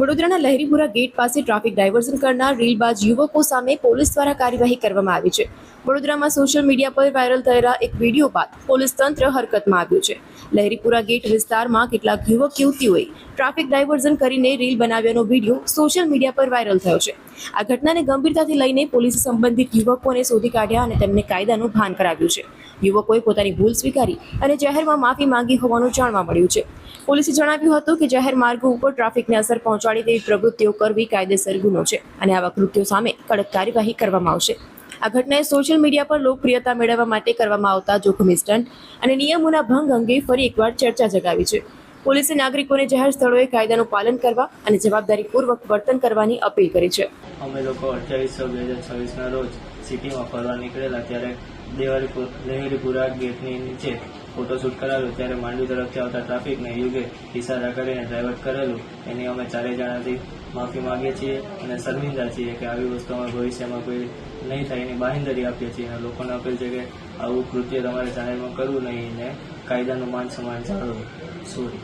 વડોદરાના લહેરીપુરા ગેટ પાસે traffic diversion કરનાર રીલબાજ યુવકો સામે પોલીસ દ્વારા કાર્યવાહી કરવામાં આવી છે. વડોદરામાં સોશિયલ મીડિયા પર વાયરલ થયેલા એક વિડીયો બાદ પોલીસ તંત્ર હરકતમાં આવ્યું છે. લહેરીપુરા ગેટ વિસ્તારમાં કેટલાક યુવક યુવતીઓએ ટ્રાફિક ડાયવર્ઝન કરીને રીલ બનાવ્યાનો વિડીયો સોશિયલ મીડિયા પર વાયરલ થયો છે. આ ઘટનાને ગંભીરતાથી લઈને પોલીસે સંબંધિત યુવકોને શોધી કાઢ્યા અને તેમને કાયદાનું ભાન કરાવ્યું છે. યુવકોએ પોતાની ભૂલ સ્વીકારી અને જાહેરમાં માફી માંગી હોવાનું જાણવા મળ્યું છે. પોલીસે જણાવ્યું હતું કે જાહેર માર્ગો ઉપર ટ્રાફિકને અસર પહોંચાડે તેવી પ્રવૃત્તિઓ કરવી કાયદેસર ગુનો છે અને આવા કૃત્યો સામે કડક કાર્યવાહી કરવામાં આવશે. આ ઘટનાએ સોશિયલ મીડિયા પર લોકપ્રિયતા મેળવવા માટે કરવામાં આવતા જોખમી સ્ટન્ટ અને નિયમોના ભંગ અંગે ફરી એકવાર ચર્ચા જગાવી છે. પોલીસે નાગરિકોને જાહેર સ્થળોએ કાયદાનું પાલન કરવા અને જવાબદારીપૂર્વક વર્તન કરવાની અપીલ કરી છે. અમે લોકો 28/6/2026 રોજ સિટીમાં ફરવા નીકળેલા ત્યારે લહેરીપુરા ગેટની નીચે ફોટોશૂટ કરાવ્યો ત્યારે માંડવી તરફથી આવતા ટ્રાફિકને યુગે ઇશારા કરીને ડ્રાઇવર્ટ કરેલું. એની અમે 4 જણાથી માફી માંગીએ છીએ અને શર્મિંદા છીએ કે આવી વસ્તુ અમે ભવિષ્યમાં કોઈ નહીં થાય એની બાંહેધરી આપીએ છીએ અને લોકોને અપીલ છે કે આવું કૃત્ય તમારે જાહેરમાં કરવું નહીં ને કાયદાનું માન સન્માન જાળવવું. સોરી.